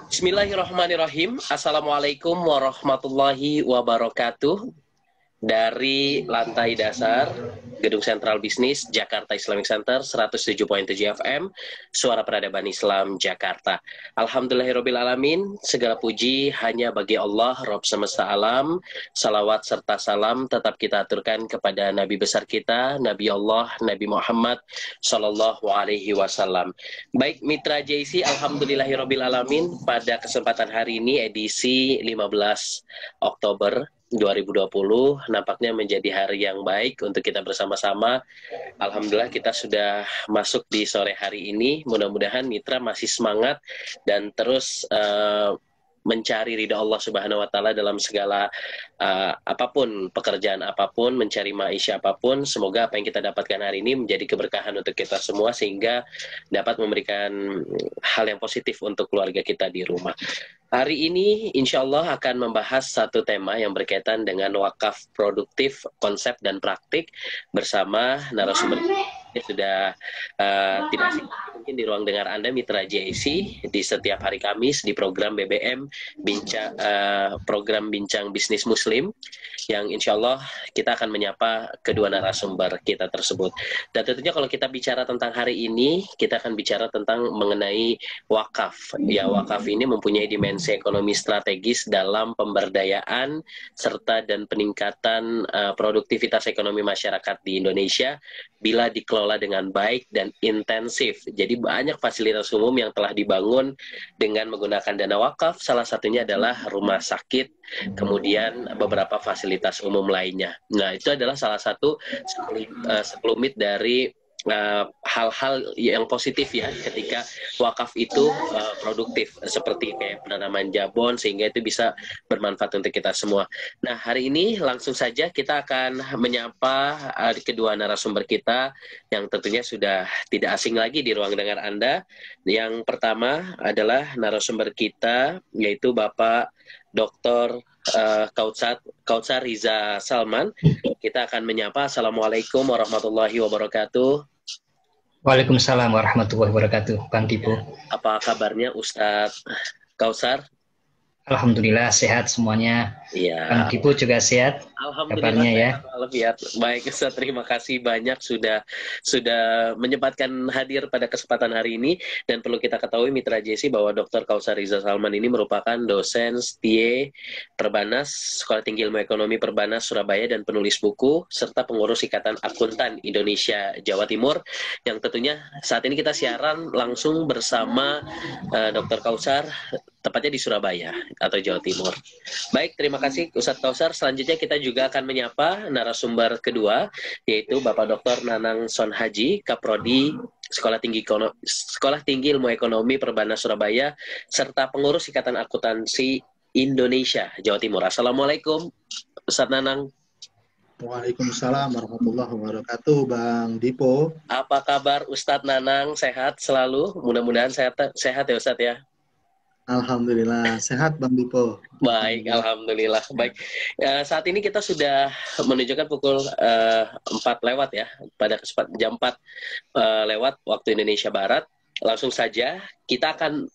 Bismillahirrahmanirrahim. Assalamualaikum warahmatullahi wabarakatuh. Dari lantai dasar Gedung Sentral Bisnis Jakarta Islamic Center 107.7 FM, Suara Peradaban Islam Jakarta. Alhamdulillahirrabbilalamin, segala puji hanya bagi Allah Rabb semesta alam. Salawat serta salam tetap kita aturkan kepada Nabi besar kita, Nabi Allah, Nabi Muhammad Sallallahu Alaihi Wasallam. Baik mitra JC, Alhamdulillahirrabbilalamin, pada kesempatan hari ini edisi 15 Oktober 2020 nampaknya menjadi hari yang baik untuk kita bersama-sama. Alhamdulillah kita sudah masuk di sore hari ini. Mudah-mudahan mitra masih semangat dan terus mencari ridha Allah Subhanahu wa taala dalam segala apapun, pekerjaan apapun, mencari maisha apapun. Semoga apa yang kita dapatkan hari ini menjadi keberkahan untuk kita semua sehingga dapat memberikan hal yang positif untuk keluarga kita di rumah. Hari ini insya Allah akan membahas satu tema yang berkaitan dengan wakaf produktif, konsep dan praktik bersama narasumber yang sudah tidak asing mungkin di ruang dengar Anda mitra JIC di setiap hari Kamis di program BBM program Bincang Bisnis Muslim yang insya Allah kita akan menyapa kedua narasumber kita tersebut. Dan tentunya kalau kita bicara tentang hari ini, kita akan bicara tentang mengenai wakaf. Ya, wakaf ini mempunyai dimensi ekonomi strategis dalam pemberdayaan serta dan peningkatan produktivitas ekonomi masyarakat di Indonesia bila dikelola dengan baik dan intensif. Jadi banyak fasilitas umum yang telah dibangun dengan menggunakan dana wakaf, salah satunya adalah rumah sakit, kemudian beberapa fasilitas umum lainnya. Nah, itu adalah salah satu sekelumit dari hal-hal yang positif ya ketika wakaf itu produktif seperti kayak penanaman jabon sehingga itu bisa bermanfaat untuk kita semua. Nah, hari ini langsung saja kita akan menyapa kedua narasumber kita yang tentunya sudah tidak asing lagi di ruang dengar Anda. Yang pertama adalah narasumber kita yaitu Bapak Dr. Kautsar Riza Salman. Kita akan menyapa. Assalamualaikum warahmatullahi wabarakatuh. Waalaikumsalam warahmatullahi wabarakatuh, Bang Dipo. Apa kabarnya Ustadz Kautsar? Alhamdulillah sehat semuanya. Iya. Bang Dipo juga sehat. Alhamdulillah ya. Baik Ustadz, terima kasih banyak sudah menyempatkan hadir pada kesempatan hari ini. Dan perlu kita ketahui mitra JC bahwa Dr. Kautsar Riza Salman ini merupakan dosen setia Perbanas Sekolah Tinggi Ilmu Ekonomi Perbanas Surabaya dan penulis buku serta pengurus Ikatan Akuntan Indonesia Jawa Timur yang tentunya saat ini kita siaran langsung bersama Dr. Kautsar tepatnya di Surabaya atau Jawa Timur. Baik, terima kasih Ustadz Kautsar. Selanjutnya kita juga akan menyapa narasumber kedua, yaitu Bapak Dr. Nanang Sonhaji, Kaprodi Sekolah Tinggi Ilmu Ekonomi Perbanas Surabaya, serta pengurus Ikatan Akuntansi Indonesia Jawa Timur. Assalamualaikum, Ustadz Nanang. Waalaikumsalam warahmatullahi wabarakatuh, Bang Dipo. Apa kabar Ustadz Nanang? Sehat selalu? Mudah-mudahan sehat ya Ustadz ya. Alhamdulillah, sehat Bang Dipo. Baik, Alhamdulillah. Baik, saat ini kita sudah menunjukkan pukul 4 lewat ya, pada jam 4 lewat waktu Indonesia Barat. Langsung saja kita akan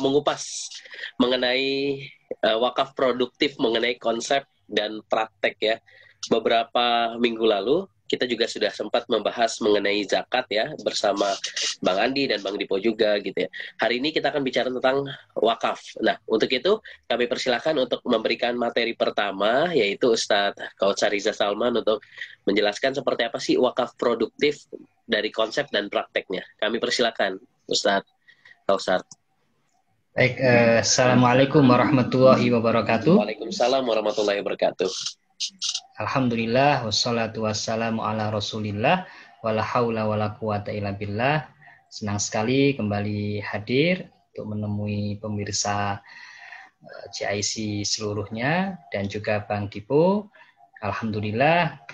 mengupas mengenai wakaf produktif, mengenai konsep dan praktek ya. Beberapa minggu lalu kita juga sudah sempat membahas mengenai zakat ya bersama Bang Andi dan Bang Dipo juga gitu ya. Hari ini kita akan bicara tentang wakaf. Nah, untuk itu kami persilahkan untuk memberikan materi pertama yaitu Ustadz Kautsar Riza Salman untuk menjelaskan seperti apa sih wakaf produktif dari konsep dan prakteknya. Kami persilahkan Ustadz Kautsar. Baik, Assalamualaikum warahmatullahi wabarakatuh. Waalaikumsalam warahmatullahi wabarakatuh. Alhamdulillah, wassalatu wassalamu ala rasulillah, wala haula wala quwata illa billah. Senang sekali kembali hadir untuk menemui pemirsa JIC seluruhnya dan juga Bang Dipo. Alhamdulillah,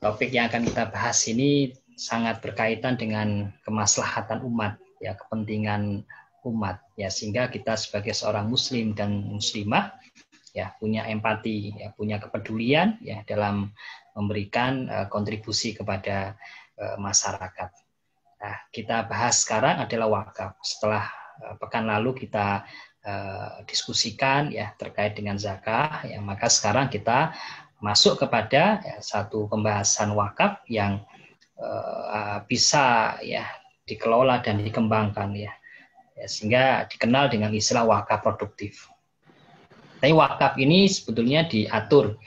topik yang akan kita bahas ini sangat berkaitan dengan kemaslahatan umat, ya, kepentingan umat, ya, sehingga kita sebagai seorang muslim dan muslimah ya punya empati, ya punya kepedulian ya dalam memberikan kontribusi kepada masyarakat. Nah, kita bahas sekarang adalah wakaf. Setelah pekan lalu kita diskusikan ya terkait dengan zakah, ya maka sekarang kita masuk kepada satu pembahasan wakaf yang bisa ya dikelola dan dikembangkan ya, sehingga dikenal dengan istilah wakaf produktif. Tapi wakaf ini sebetulnya diatur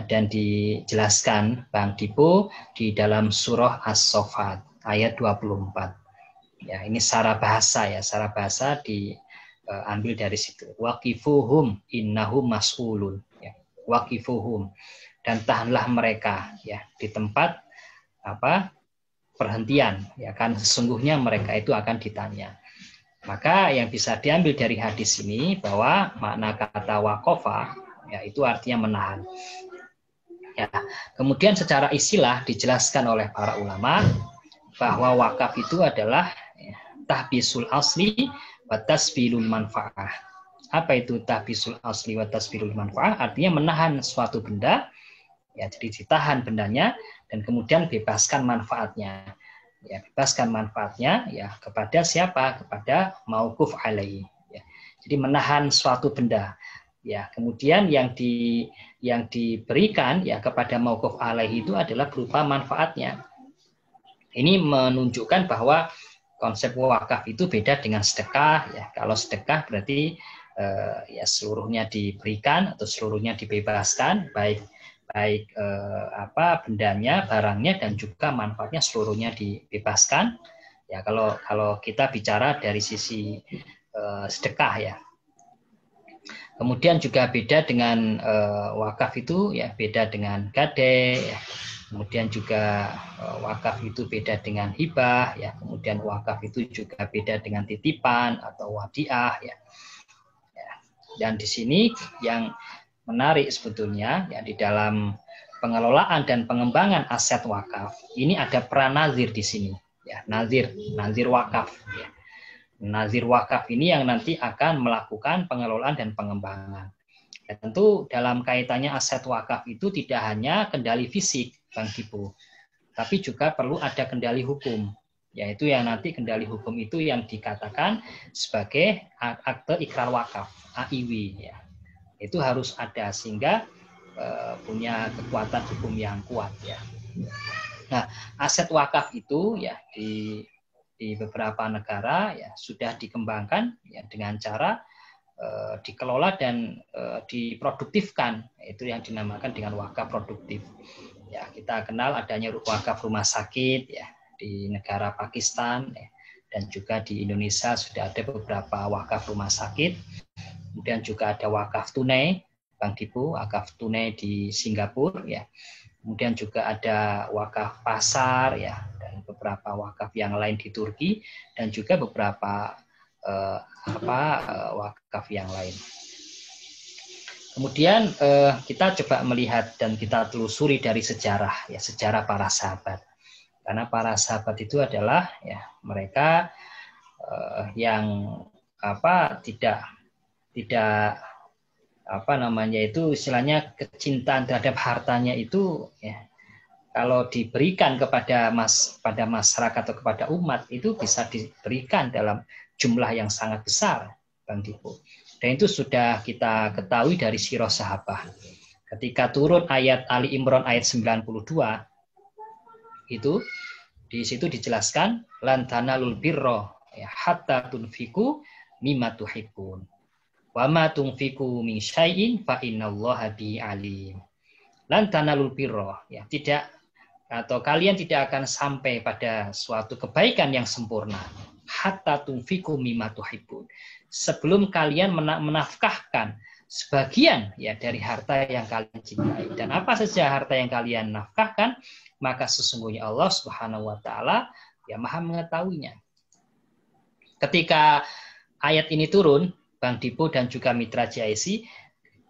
dan dijelaskan Bang Dipo di dalam surah As-Saffat ayat 24. Ya, ini secara bahasa ya, secara bahasa diambil dari situ. Waqifuhum innahum mas'ulun. Ya, waqifuhum, dan tahanlah mereka ya di tempat perhentian ya, kan sesungguhnya mereka itu akan ditanya. Maka yang bisa diambil dari hadis ini bahwa makna kata waqafa ya itu artinya menahan. Ya, kemudian secara istilah dijelaskan oleh para ulama bahwa wakaf itu adalah tahbisul asli wa tasbilul manfaah. Apa itu tahbisul asli wa tasbilul manfaah? Artinya menahan suatu benda, ya jadi ditahan bendanya dan kemudian bebaskan manfaatnya. Ya, bebaskan manfaatnya ya kepada siapa? Kepada mauquf alaihi. Ya. Jadi menahan suatu benda. Ya, kemudian yang diberikan ya kepada mauquf alaihi itu adalah berupa manfaatnya. Ini menunjukkan bahwa konsep wakaf itu beda dengan sedekah ya. Kalau sedekah berarti ya seluruhnya diberikan atau seluruhnya dibebaskan, baik bendanya, barangnya dan juga manfaatnya seluruhnya dibebaskan. Ya kalau kita bicara dari sisi sedekah ya. Kemudian juga beda dengan wakaf itu ya beda dengan gade ya. Kemudian juga wakaf itu beda dengan hibah ya. Kemudian wakaf itu juga beda dengan titipan atau wadiah ya. Dan di sini yang menarik sebetulnya ya di dalam pengelolaan dan pengembangan aset wakaf ini ada peran nazir di sini ya, nazir wakaf ya. Nazir wakaf ini yang nanti akan melakukan pengelolaan dan pengembangan. Ya, tentu dalam kaitannya aset wakaf itu tidak hanya kendali fisik Bang Dipo, tapi juga perlu ada kendali hukum, yaitu yang nanti kendali hukum itu yang dikatakan sebagai akte ikrar wakaf AIW ya. Itu harus ada sehingga punya kekuatan hukum yang kuat ya. Nah, aset wakaf itu ya di beberapa negara ya sudah dikembangkan ya dengan cara dikelola dan diproduktifkan, itu yang dinamakan dengan wakaf produktif. Ya, kita kenal adanya wakaf rumah sakit ya di negara Pakistan ya, dan juga di Indonesia sudah ada beberapa wakaf rumah sakit. Kemudian juga ada wakaf tunai, Bang Dipo, wakaf tunai di Singapura ya. Kemudian juga ada wakaf pasar ya dan beberapa wakaf yang lain di Turki dan juga beberapa wakaf yang lain. Kemudian kita coba melihat dan kita telusuri dari sejarah ya, sejarah para sahabat. Karena para sahabat itu adalah ya mereka yang tidak istilahnya kecintaan terhadap hartanya itu ya kalau diberikan pada masyarakat atau kepada umat itu bisa diberikan dalam jumlah yang sangat besar, Bang Dipo. Dan itu sudah kita ketahui dari sirah sahabah. Ketika turun ayat Ali Imran ayat 92 itu di situ dijelaskan lan tanalul birra ya hatta tunfiku mimma tuhibbun. Wa ma tunfiku min syai'in fa innallaha bi alim. Lan tanalul birra ya tidak atau kalian tidak akan sampai pada suatu kebaikan yang sempurna hatta tunfiku mimma tuhibbun. Sebelum kalian menafkahkan sebagian ya dari harta yang kalian cintai. Dan apa saja harta yang kalian nafkahkan, maka sesungguhnya Allah Subhanahu wa taala ya Maha mengetahuinya. Ketika ayat ini turun, Bang Dipo dan juga Mitra JIC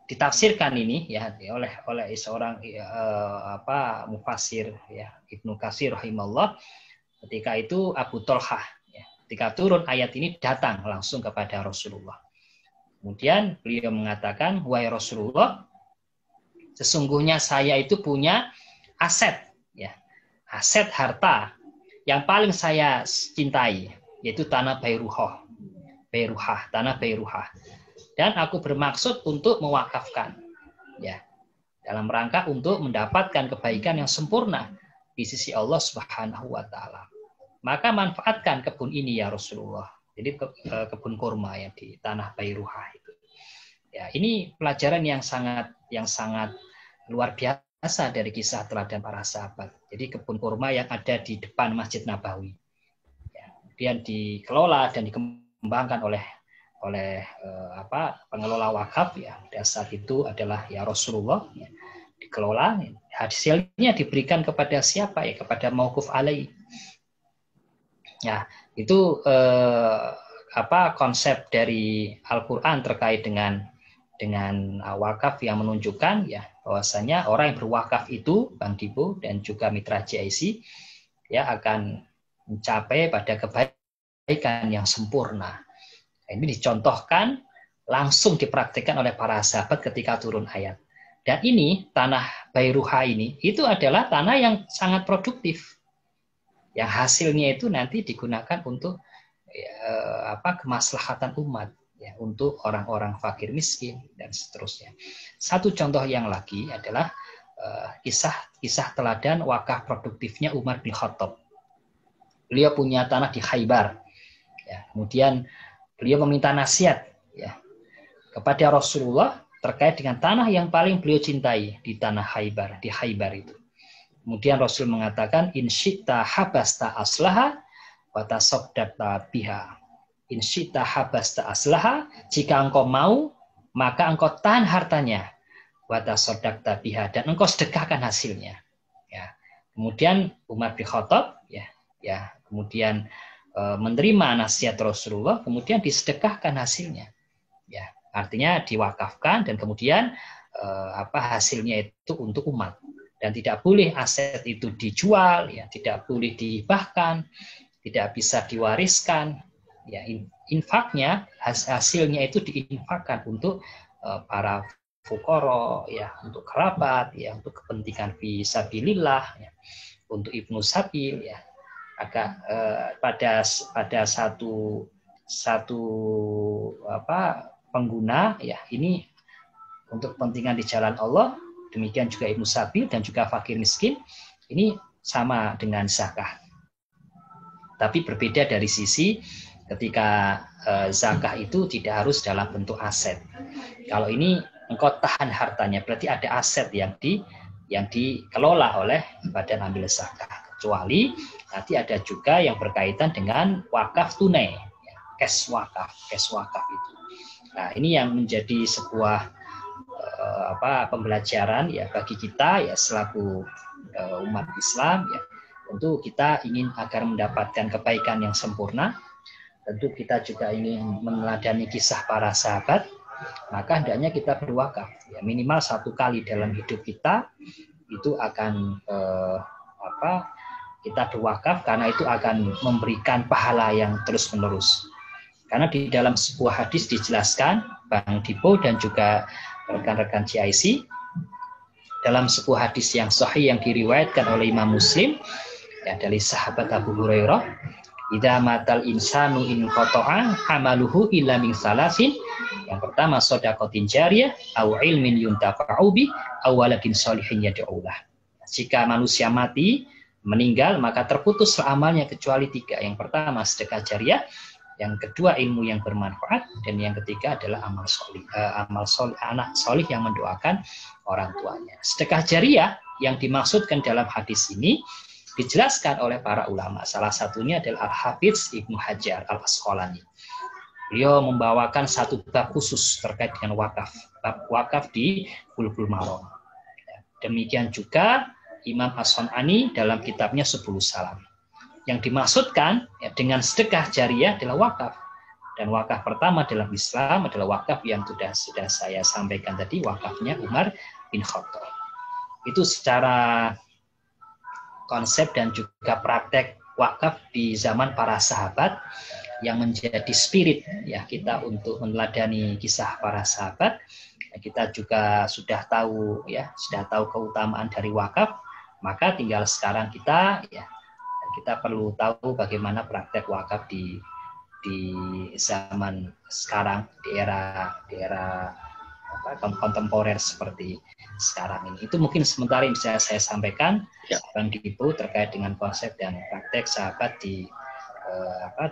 ditafsirkan ini ya oleh seorang mufassir ya Ibnu Katsir rahimahullah. Ketika itu Abu Thalhah ya, ketika turun ayat ini datang langsung kepada Rasulullah. Kemudian beliau mengatakan, wahai Rasulullah, sesungguhnya saya itu punya aset ya, aset harta yang paling saya cintai, yaitu tanah Bairuhah, tanah Bairuhah. Dan aku bermaksud untuk mewakafkan, ya, dalam rangka untuk mendapatkan kebaikan yang sempurna di sisi Allah Subhanahu wa taala. Maka manfaatkan kebun ini ya Rasulullah. Jadi kebun kurma yang di tanah Bairuhah itu. Ya, ini pelajaran yang sangat luar biasa dari kisah teladan para sahabat. Jadi kebun kurma yang ada di depan Masjid Nabawi. Ya, kemudian dikelola dan dikembangkan oleh pengelola wakaf, ya. Pada saat itu adalah ya Rasulullah, ya, dikelola. Hasilnya diberikan kepada siapa? Ya, kepada mauquf alaih. Ya, itu konsep dari Al-Qur'an terkait dengan wakaf yang menunjukkan ya bahwasanya orang yang berwakaf itu, Bang Dipo dan juga Mitra JIC, ya, akan mencapai pada kebaikan yang sempurna. Ini dicontohkan, langsung dipraktikkan oleh para sahabat ketika turun ayat. Dan ini tanah Bairuhah ini itu adalah tanah yang sangat produktif. Yang hasilnya itu nanti digunakan untuk kemaslahatan umat, ya, untuk orang-orang fakir miskin dan seterusnya. Satu contoh yang lagi adalah kisah teladan wakaf produktifnya Umar bin Khattab. Beliau punya tanah di Khaybar, ya, kemudian beliau meminta nasihat, ya, kepada Rasulullah terkait dengan tanah yang paling beliau cintai di tanah Khaybar, di Khaybar itu. Kemudian Rasul mengatakan, in syi'ta habasta aslaha wa tasaddaqta biha. In syi'ta habasta aslaha, jika engkau mau, maka engkau tahan hartanya, wa tasaddaqta biha, dan engkau sedekahkan hasilnya. Ya. Kemudian Umar bin Khattab, ya, kemudian menerima nasihat Rasulullah, kemudian disedekahkan hasilnya. Ya, artinya diwakafkan dan kemudian hasilnya itu untuk umat. Dan tidak boleh aset itu dijual, ya, tidak boleh dihibahkan, tidak bisa diwariskan. Ya, infaknya, hasilnya itu diinfakkan untuk para fuqara, ya, untuk kerabat, ya, untuk kepentingan fisabilillah, ya, untuk ibnu sabil, ya. Agak pada satu pengguna, ya, ini untuk kepentingan di jalan Allah. Demikian juga ibnu sabil dan juga fakir miskin, ini sama dengan zakah. Tapi berbeda dari sisi ketika zakah itu tidak harus dalam bentuk aset. Kalau ini engkau tahan hartanya, berarti ada aset yang dikelola oleh badan amil zakah. Kecuali nanti ada juga yang berkaitan dengan wakaf tunai, ya, cash wakaf itu. Nah, ini yang menjadi sebuah pembelajaran, ya, bagi kita, ya, selaku umat Islam, ya. Tentu kita ingin agar mendapatkan kebaikan yang sempurna. Tentu kita juga ingin meneladani kisah para sahabat. Maka hendaknya kita berwakaf, ya, minimal 1 kali dalam hidup kita itu akan kita berwakaf, karena itu akan memberikan pahala yang terus-menerus. Karena di dalam sebuah hadis dijelaskan, Bang Dipo dan juga rekan-rekan CIC, dalam sebuah hadis yang sahih yang diriwayatkan oleh Imam Muslim, ya, dari sahabat Abu Hurairah, idza matal insanu in qata'a amaluhu illa min salasin. Yang pertama, shadaqatin jariyah, au ilmin yuntafa'u bi, au waladin shalihin yad'ulah. Jika manusia mati, meninggal, maka terputuslah amalnya kecuali 3. Yang pertama, sedekah jariyah, yang kedua ilmu yang bermanfaat, dan yang ketiga adalah amal solih, anak solih yang mendoakan orang tuanya. Sedekah jariyah yang dimaksudkan dalam hadis ini dijelaskan oleh para ulama. Salah satunya adalah Al-Hafidz Ibnu Hajar Al-Asqalani. Beliau membawakan satu bab khusus terkait dengan wakaf, bab wakaf di Bulughul Maram. Demikian juga Imam As-Sun'ani dalam kitabnya Subulus Salam. Yang dimaksudkan, ya, dengan sedekah jariyah adalah wakaf. Dan wakaf pertama dalam Islam adalah wakaf yang sudah saya sampaikan tadi, wakafnya Umar bin Khattab. Itu secara konsep dan juga praktek wakaf di zaman para sahabat yang menjadi spirit, ya, kita untuk meneladani kisah para sahabat. Kita juga sudah tahu keutamaan dari wakaf, maka tinggal sekarang kita kita perlu tahu bagaimana praktek wakaf di zaman sekarang, di era kontemporer seperti sekarang ini. Itu mungkin sementara yang bisa saya sampaikan, Bang Dipo, terkait dengan konsep dan praktek sahabat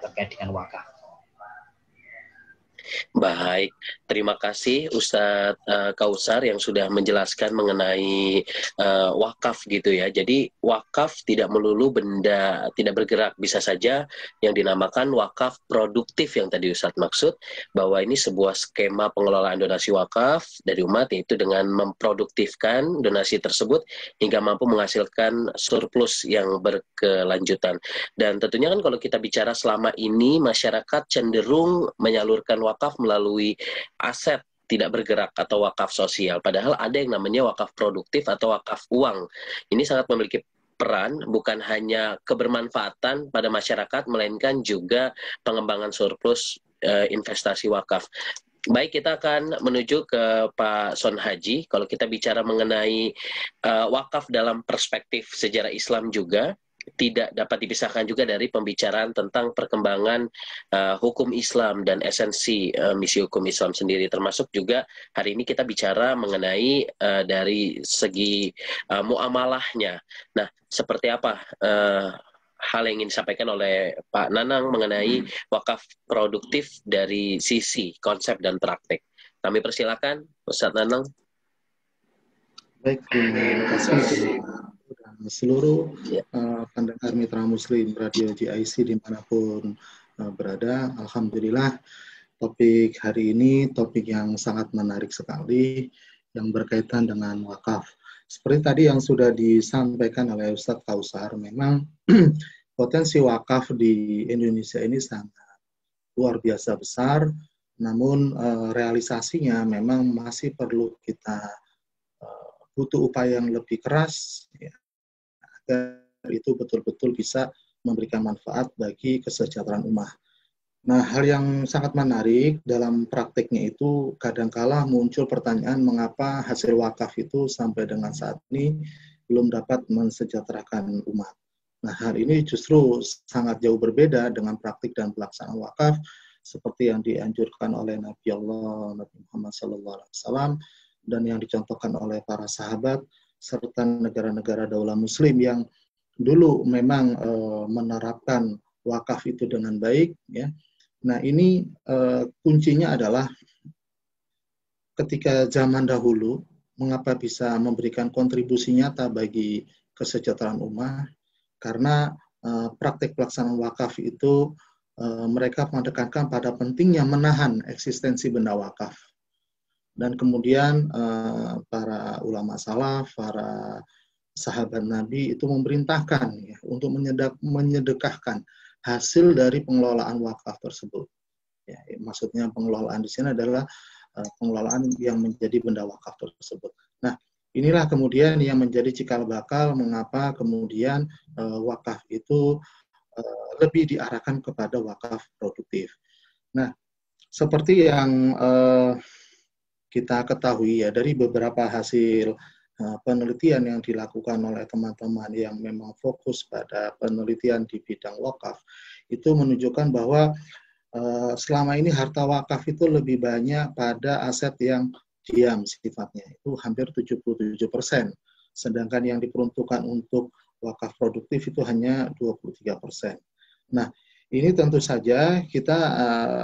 terkait dengan wakaf. Baik, terima kasih Ustadz Kausar yang sudah menjelaskan mengenai wakaf gitu ya. Jadi wakaf tidak melulu benda tidak bergerak, bisa saja yang dinamakan wakaf produktif yang tadi Ustadz maksud, bahwa ini sebuah skema pengelolaan donasi wakaf dari umat, yaitu dengan memproduktifkan donasi tersebut hingga mampu menghasilkan surplus yang berkelanjutan. Dan tentunya kan kalau kita bicara selama ini masyarakat cenderung menyalurkan wakaf melalui aset tidak bergerak atau wakaf sosial. Padahal ada yang namanya wakaf produktif atau wakaf uang. Ini sangat memiliki peran bukan hanya kebermanfaatan pada masyarakat, melainkan juga pengembangan surplus investasi wakaf. Baik, kita akan menuju ke Pak Son Haji. Kalau kita bicara mengenai wakaf dalam perspektif sejarah Islam juga, tidak dapat dipisahkan juga dari pembicaraan tentang perkembangan hukum Islam dan esensi misi hukum Islam sendiri, termasuk juga hari ini kita bicara mengenai dari segi muamalahnya. Nah, seperti apa hal yang ingin disampaikan oleh Pak Nanang mengenai wakaf produktif dari sisi konsep dan praktek? Kami persilakan Ustadz Nanang. Baik, terima kasih seluruh pendengar Mitra Muslim Radio GIC dimanapun berada. Alhamdulillah, topik hari ini topik yang sangat menarik sekali yang berkaitan dengan wakaf. Seperti tadi yang sudah disampaikan oleh Ustadz Kausar, memang potensi wakaf di Indonesia ini sangat luar biasa besar, namun realisasinya memang masih perlu kita butuh upaya yang lebih keras ya, agar itu betul-betul bisa memberikan manfaat bagi kesejahteraan umat. Nah, hal yang sangat menarik dalam prakteknya itu kadangkala muncul pertanyaan mengapa hasil wakaf itu sampai dengan saat ini belum dapat mensejahterakan umat. Nah, hal ini justru sangat jauh berbeda dengan praktik dan pelaksanaan wakaf seperti yang dianjurkan oleh Nabi Allah Nabi Muhammad SAW dan yang dicontohkan oleh para sahabat serta negara-negara daulah muslim yang dulu memang menerapkan wakaf itu dengan baik ya. Nah, ini kuncinya adalah ketika zaman dahulu mengapa bisa memberikan kontribusi nyata bagi kesejahteraan umat, karena praktek pelaksanaan wakaf itu mereka menekankan pada pentingnya menahan eksistensi benda wakaf. Dan kemudian para ulama salaf, para sahabat Nabi itu memerintahkan ya, untuk menyedekahkan hasil dari pengelolaan wakaf tersebut. Ya, maksudnya pengelolaan di sini adalah pengelolaan yang menjadi benda wakaf tersebut. Nah, inilah kemudian yang menjadi cikal bakal mengapa kemudian wakaf itu lebih diarahkan kepada wakaf produktif. Nah, seperti yang kita ketahui ya dari beberapa hasil penelitian yang dilakukan oleh teman-teman yang memang fokus pada penelitian di bidang wakaf, itu menunjukkan bahwa selama ini harta wakaf itu lebih banyak pada aset yang diam sifatnya, itu hampir 77%, sedangkan yang diperuntukkan untuk wakaf produktif itu hanya 23%. Nah, ini tentu saja kita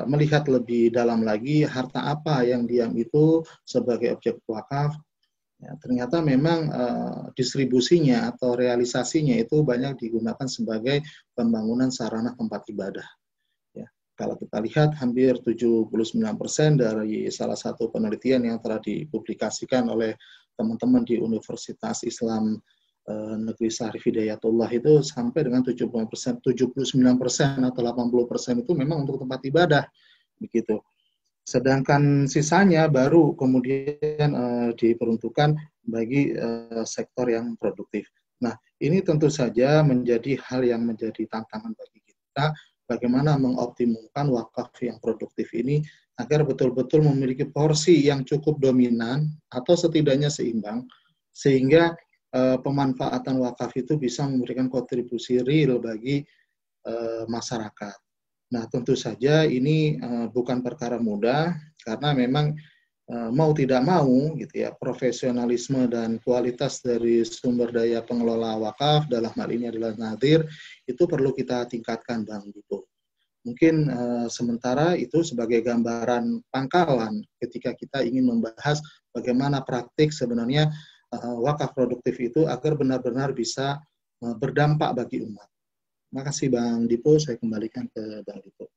melihat lebih dalam lagi harta apa yang diam itu sebagai objek wakaf. Ya, ternyata memang distribusinya atau realisasinya itu banyak digunakan sebagai pembangunan sarana tempat ibadah. Ya, kalau kita lihat hampir 79% dari salah satu penelitian yang telah dipublikasikan oleh teman-teman di Universitas Islam Negeri Syarif Hidayatullah itu sampai dengan 79% atau 80% itu memang untuk tempat ibadah begitu. Sedangkan sisanya baru kemudian diperuntukkan bagi sektor yang produktif. Nah, ini tentu saja menjadi hal yang menjadi tantangan bagi kita bagaimana mengoptimalkan wakaf yang produktif ini agar betul-betul memiliki porsi yang cukup dominan atau setidaknya seimbang sehingga pemanfaatan wakaf itu bisa memberikan kontribusi real bagi masyarakat. Nah, tentu saja ini bukan perkara mudah karena memang mau tidak mau gitu ya, profesionalisme dan kualitas dari sumber daya pengelola wakaf dalam hal ini adalah Nadir itu perlu kita tingkatkan, Bang Dipo. Mungkin sementara itu sebagai gambaran pangkalan ketika kita ingin membahas bagaimana praktik sebenarnya wakaf produktif itu agar benar-benar bisa berdampak bagi umat. Terima kasih Bang Dipo, saya kembalikan ke Bang Dipo.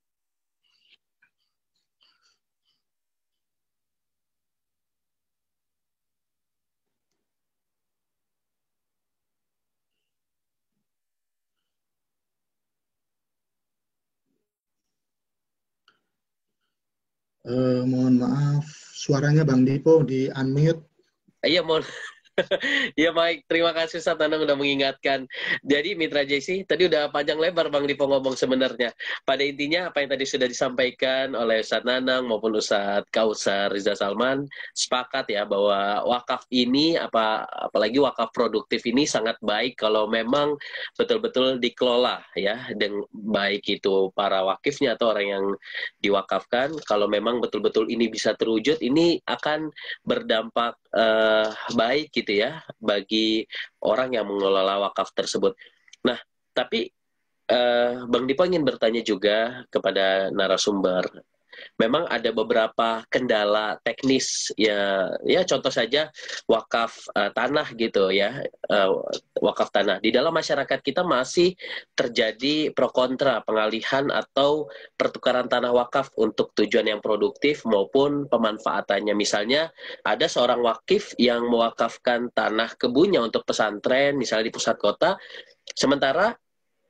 Mohon maaf, suaranya Bang Dipo di unmute. Iya, mohon. Ya baik, terima kasih Ustaz Nanang udah mengingatkan. Jadi Mitra JC, tadi udah panjang lebar Bang Dipo ngomong sebenarnya. Pada intinya apa yang tadi sudah disampaikan oleh Ustaz Nanang maupun Ustaz Kausar Riza Salman, sepakat ya bahwa wakaf ini, apalagi wakaf produktif ini sangat baik kalau memang betul-betul dikelola ya, dengan baik itu para wakifnya atau orang yang diwakafkan. Kalau memang betul-betul ini bisa terwujud, ini akan berdampak baik gitu ya bagi orang yang mengelola wakaf tersebut. Nah, tapi Bang Dipo ingin bertanya juga kepada narasumber. Memang ada beberapa kendala teknis ya, contoh saja wakaf tanah gitu ya, wakaf tanah di dalam masyarakat kita masih terjadi pro kontra pengalihan atau pertukaran tanah wakaf untuk tujuan yang produktif maupun pemanfaatannya. Misalnya ada seorang wakif yang mewakafkan tanah kebunnya untuk pesantren misalnya di pusat kota, sementara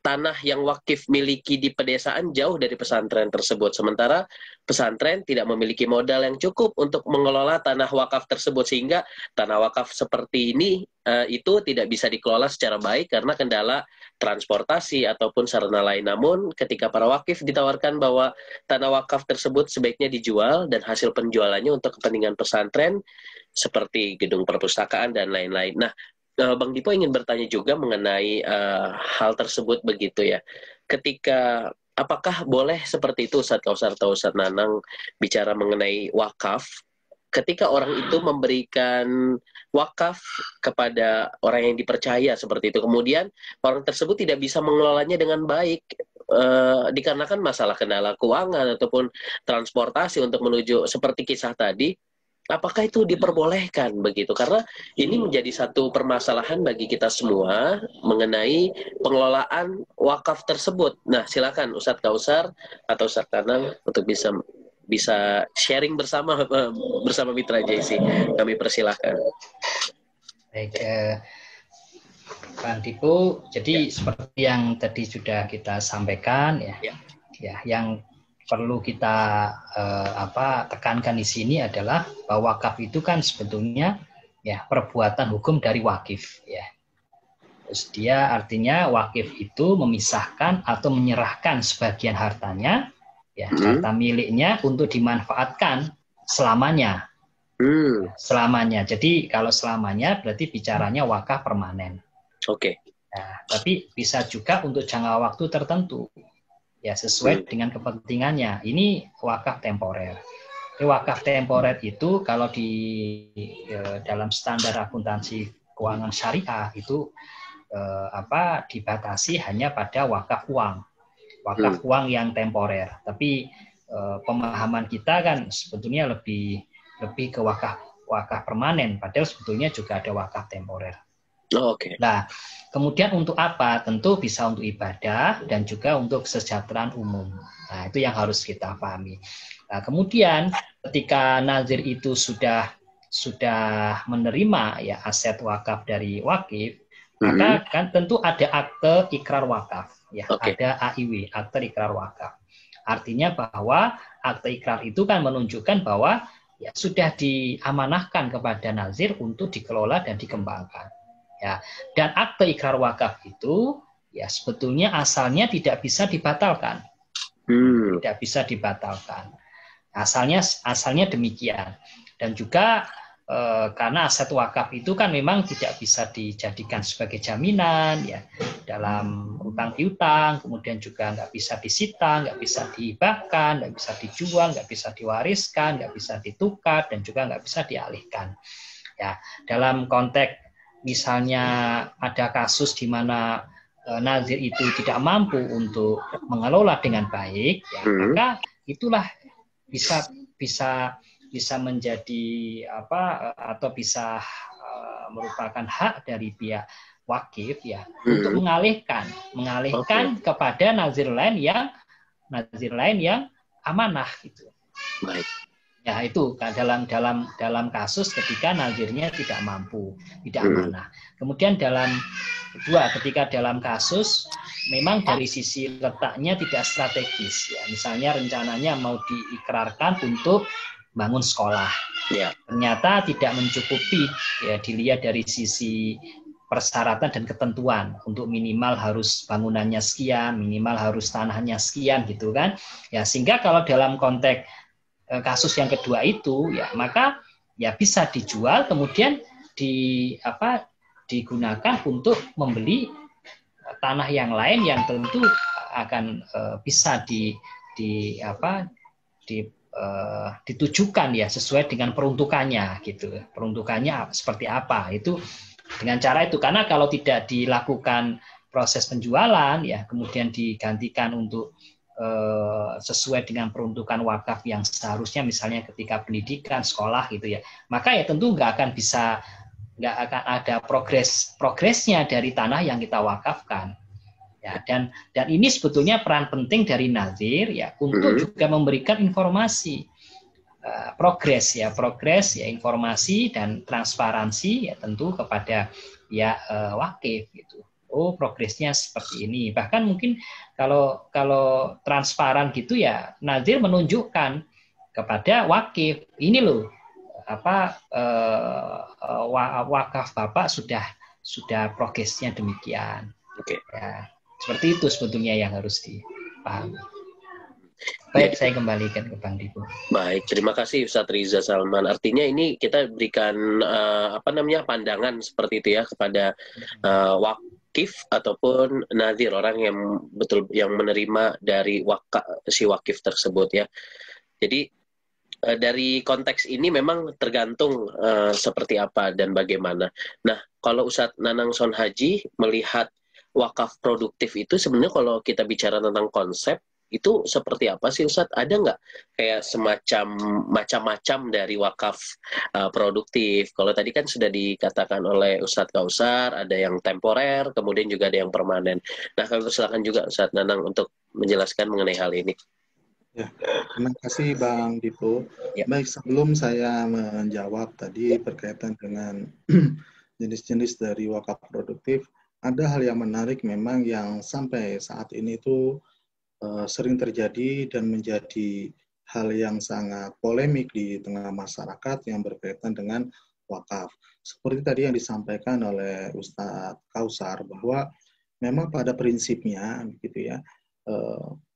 tanah yang wakif miliki di pedesaan jauh dari pesantren tersebut. Sementara pesantren tidak memiliki modal yang cukup untuk mengelola tanah wakaf tersebut, sehingga tanah wakaf seperti ini itu tidak bisa dikelola secara baik karena kendala transportasi ataupun sarana lain. Namun ketika para wakif ditawarkan bahwa tanah wakaf tersebut sebaiknya dijual dan hasil penjualannya untuk kepentingan pesantren seperti gedung perpustakaan dan lain-lain. Nah, Bang Dipo ingin bertanya juga mengenai hal tersebut begitu ya. Ketika apakah boleh seperti itu Ustadz Kausar atau Ustadz Nanang bicara mengenai wakaf, ketika orang itu memberikan wakaf kepada orang yang dipercaya seperti itu, kemudian orang tersebut tidak bisa mengelolanya dengan baik dikarenakan masalah kendala keuangan ataupun transportasi untuk menuju seperti kisah tadi, apakah itu diperbolehkan begitu? Karena ini menjadi satu permasalahan bagi kita semua mengenai pengelolaan wakaf tersebut. Nah, silakan Ustadz Kausar atau Ustadz Tanang untuk bisa sharing bersama Mitra JC. Kami persilahkan. Baik, Bang Dipo, jadi seperti yang tadi sudah kita sampaikan ya, yang perlu kita tekankan di sini adalah bahwa wakaf itu kan sebetulnya ya perbuatan hukum dari wakif ya. Terus dia artinya wakif itu memisahkan atau menyerahkan sebagian hartanya ya, harta miliknya untuk dimanfaatkan selamanya. Selamanya. Jadi kalau selamanya berarti bicaranya wakaf permanen. Oke. Nah, tapi bisa juga untuk jangka waktu tertentu. Ya, sesuai dengan kepentingannya. Ini wakaf temporer. Wakaf temporer itu kalau di dalam standar akuntansi keuangan syariah itu dibatasi hanya pada wakaf uang. Wakaf uang yang temporer. Tapi pemahaman kita kan sebetulnya lebih ke wakaf permanen, padahal sebetulnya juga ada wakaf temporer. Oke. Nah, kemudian untuk apa? Tentu bisa untuk ibadah dan juga untuk kesejahteraan umum. Nah, itu yang harus kita pahami. Nah, kemudian ketika nazir itu sudah menerima ya aset wakaf dari wakif, maka kan tentu ada akte ikrar wakaf, ya, ada AIW, akte ikrar wakaf. Artinya bahwa akte ikrar itu kan menunjukkan bahwa ya sudah diamanahkan kepada nazir untuk dikelola dan dikembangkan. Ya, dan akte ikrar wakaf itu ya sebetulnya asalnya tidak bisa dibatalkan. Tidak bisa dibatalkan. Asalnya demikian. Dan juga karena aset wakaf itu kan memang tidak bisa dijadikan sebagai jaminan ya dalam utang piutang, kemudian juga nggak bisa disita, nggak bisa dihibahkan, nggak bisa dijual, nggak bisa diwariskan, nggak bisa ditukar, dan juga nggak bisa dialihkan. Ya, dalam konteks misalnya ada kasus di mana nazir itu tidak mampu untuk mengelola dengan baik, ya, maka itulah bisa menjadi atau bisa merupakan hak dari pihak wakif ya untuk mengalihkan kepada nazir lain yang amanah gitu. Baik. Ya itu dalam kasus ketika nazirnya tidak mampu, tidak amanah. Kemudian ketika dalam kasus memang dari sisi letaknya tidak strategis ya. Misalnya rencananya mau diikrarkan untuk bangun sekolah. Ya. Ternyata tidak mencukupi ya, dilihat dari sisi persyaratan dan ketentuan untuk minimal harus bangunannya sekian, minimal harus tanahnya sekian gitu kan. Ya sehingga kalau dalam konteks kasus yang kedua itu ya maka ya bisa dijual kemudian digunakan untuk membeli tanah yang lain yang tentu akan bisa ditujukan ya sesuai dengan peruntukannya gitu. Peruntukannya seperti apa itu dengan cara itu, karena kalau tidak dilakukan proses penjualan ya kemudian digantikan untuk sesuai dengan peruntukan wakaf yang seharusnya misalnya ketika pendidikan sekolah gitu ya, maka ya tentu nggak akan ada progresnya dari tanah yang kita wakafkan ya. Dan ini sebetulnya peran penting dari nazir ya untuk juga memberikan informasi progres ya informasi dan transparansi ya tentu kepada ya wakif gitu. Oh progresnya seperti ini. Bahkan mungkin kalau transparan gitu ya nazir menunjukkan kepada wakif ini loh wakaf Bapak sudah progresnya demikian. Oke. Ya, seperti itu sebetulnya yang harus dipahami. Baik, saya kembalikan ke Bang Dipo. Baik, terima kasih Ustadz Riza Salman. Artinya ini kita berikan pandangan seperti itu ya kepada wakif ataupun nazir, orang yang betul yang menerima dari si wakif tersebut ya. Jadi dari konteks ini memang tergantung seperti apa dan bagaimana. Nah, kalau Ustadz Nanang Son Haji melihat wakaf produktif itu sebenarnya kalau kita bicara tentang konsep itu seperti apa sih Ustadz? Ada nggak kayak macam-macam dari wakaf produktif? Kalau tadi kan sudah dikatakan oleh Ustadz Kausar, ada yang temporer, kemudian juga ada yang permanen. Nah, kami persilakan juga Ustadz Nanang untuk menjelaskan mengenai hal ini. Ya, terima kasih Bang Dipo. Ya. Baik, sebelum saya menjawab tadi berkaitan dengan jenis-jenis dari wakaf produktif, ada hal yang menarik memang yang sampai saat ini itu sering terjadi dan menjadi hal yang sangat polemik di tengah masyarakat yang berkaitan dengan wakaf. Seperti tadi yang disampaikan oleh Ustadz Kausar bahwa memang pada prinsipnya gitu ya,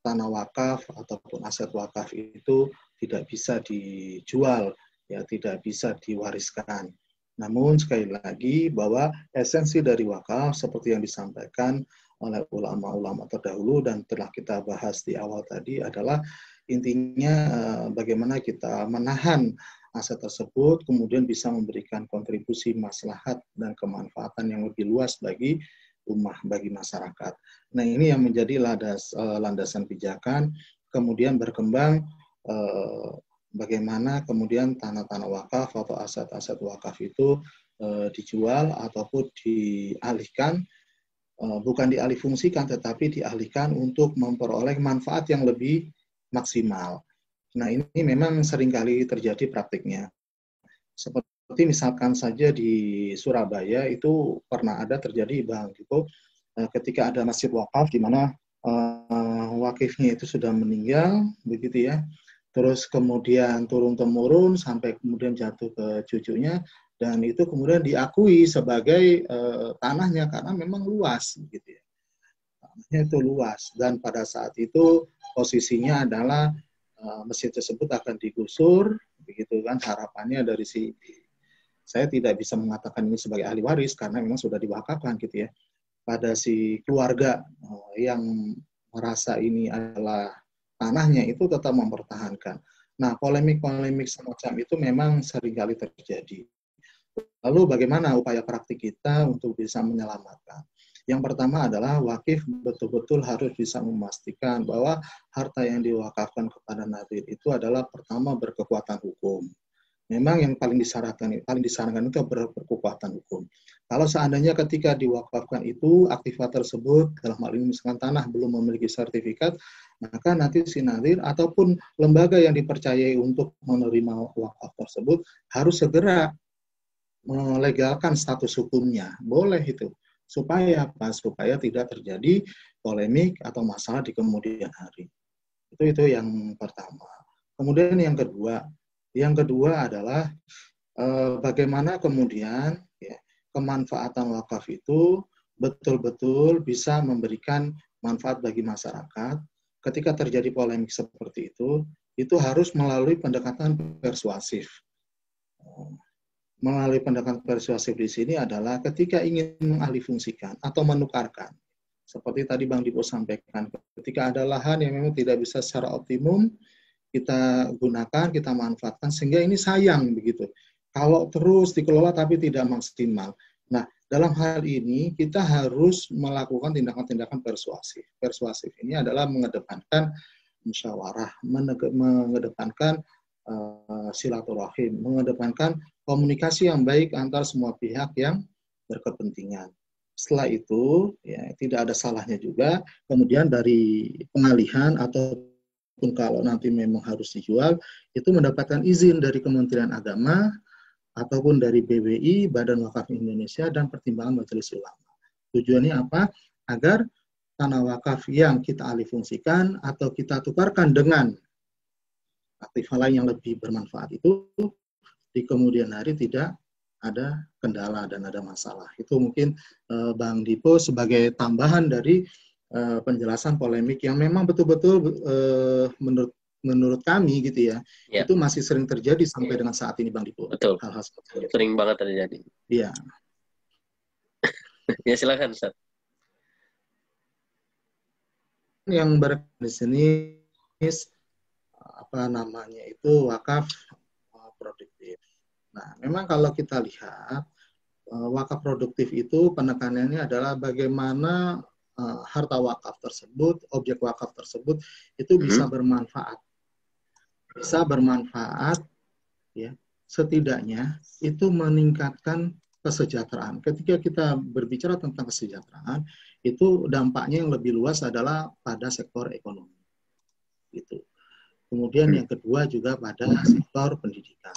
tanah wakaf ataupun aset wakaf itu tidak bisa dijual, ya tidak bisa diwariskan. Namun sekali lagi bahwa esensi dari wakaf seperti yang disampaikan oleh ulama-ulama terdahulu dan telah kita bahas di awal tadi adalah intinya bagaimana kita menahan aset tersebut kemudian bisa memberikan kontribusi maslahat dan kemanfaatan yang lebih luas bagi ummah, bagi masyarakat. Nah ini yang menjadi landasan pijakan, kemudian berkembang bagaimana kemudian tanah-tanah wakaf atau aset-aset wakaf itu dijual ataupun dialihkan, bukan dialihfungsikan tetapi dialihkan untuk memperoleh manfaat yang lebih maksimal. Nah ini memang seringkali terjadi praktiknya. Seperti misalkan saja di Surabaya itu pernah ada terjadi Bang Dipo, ketika ada masjid wakaf di mana wakifnya itu sudah meninggal begitu ya. Terus kemudian turun-temurun sampai kemudian jatuh ke cucunya dan itu kemudian diakui sebagai tanahnya karena memang luas gitu ya. Tanahnya itu luas dan pada saat itu posisinya adalah masjid tersebut akan digusur begitu kan, harapannya dari si saya tidak bisa mengatakan ini sebagai ahli waris karena memang sudah diwakafkan gitu ya pada si keluarga yang merasa ini adalah tanahnya, itu tetap mempertahankan. Nah, polemik-polemik semacam itu memang seringkali terjadi. Lalu bagaimana upaya praktik kita untuk bisa menyelamatkan? Yang pertama adalah wakif betul-betul harus bisa memastikan bahwa harta yang diwakafkan kepada nadhir itu adalah pertama berkekuatan hukum. Memang yang paling disarankan itu berkekuatan hukum. Kalau seandainya ketika diwakafkan itu aktiva tersebut, dalam hal ini misalkan tanah belum memiliki sertifikat, maka nanti si nadhir ataupun lembaga yang dipercayai untuk menerima wakaf tersebut harus segera melegalkan status hukumnya. Boleh itu. Supaya apa? Supaya tidak terjadi polemik atau masalah di kemudian hari. Itu yang pertama. Kemudian yang kedua adalah bagaimana kemudian ya, kemanfaatan wakaf itu betul-betul bisa memberikan manfaat bagi masyarakat. Ketika terjadi polemik seperti itu harus melalui pendekatan persuasif. Melalui pendekatan persuasif di sini adalah ketika ingin mengalihfungsikan atau menukarkan. Seperti tadi Bang Dipo sampaikan, ketika ada lahan yang memang tidak bisa secara optimum, kita gunakan, kita manfaatkan, sehingga ini sayang begitu. Kalau terus dikelola tapi tidak maksimal. Nah, dalam hal ini kita harus melakukan tindakan-tindakan persuasif. Persuasif ini adalah mengedepankan musyawarah, mengedepankan silaturahim, mengedepankan komunikasi yang baik antar semua pihak yang berkepentingan. Setelah itu, ya, tidak ada salahnya juga, kemudian dari pengalihan ataupun kalau nanti memang harus dijual, itu mendapatkan izin dari Kementerian Agama, ataupun dari BWI, Badan Wakaf Indonesia, dan pertimbangan Majelis Ulama. Tujuannya apa? Agar tanah wakaf yang kita alihfungsikan atau kita tukarkan dengan aktif lain yang lebih bermanfaat itu di kemudian hari tidak ada kendala dan ada masalah. Itu mungkin Bang Dipo sebagai tambahan dari penjelasan polemik yang memang betul-betul menurut kami gitu ya, itu masih sering terjadi sampai dengan saat ini Bang Dipo. Betul. Hal-hal seperti itu. Sering banget terjadi. Iya. Ya silakan Ustaz. Yang berada di sini apa namanya itu wakaf produktif. Nah, memang kalau kita lihat wakaf produktif itu penekanannya adalah bagaimana harta wakaf tersebut, objek wakaf tersebut itu bisa bermanfaat. Bisa bermanfaat ya. Setidaknya itu meningkatkan kesejahteraan. Ketika kita berbicara tentang kesejahteraan, itu dampaknya yang lebih luas adalah pada sektor ekonomi. Gitu. Kemudian yang kedua juga pada sektor pendidikan.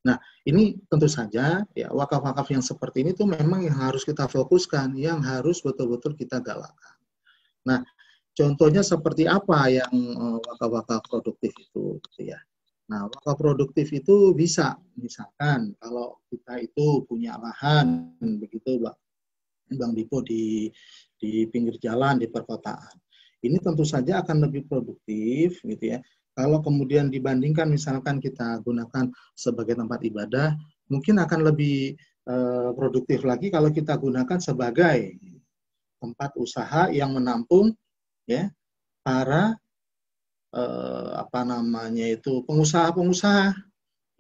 Nah, ini tentu saja ya wakaf-wakaf yang seperti ini tuh memang yang harus kita fokuskan, yang harus betul-betul kita galakkan. Nah, contohnya seperti apa yang wakaf-wakaf produktif itu, gitu ya. Nah, wakaf produktif itu bisa, misalkan kalau kita itu punya lahan, begitu Bang Dipo di pinggir jalan, di perkotaan. Ini tentu saja akan lebih produktif, gitu ya. Kalau kemudian dibandingkan misalkan kita gunakan sebagai tempat ibadah, mungkin akan lebih produktif lagi kalau kita gunakan sebagai tempat usaha yang menampung ya para apa namanya itu pengusaha-pengusaha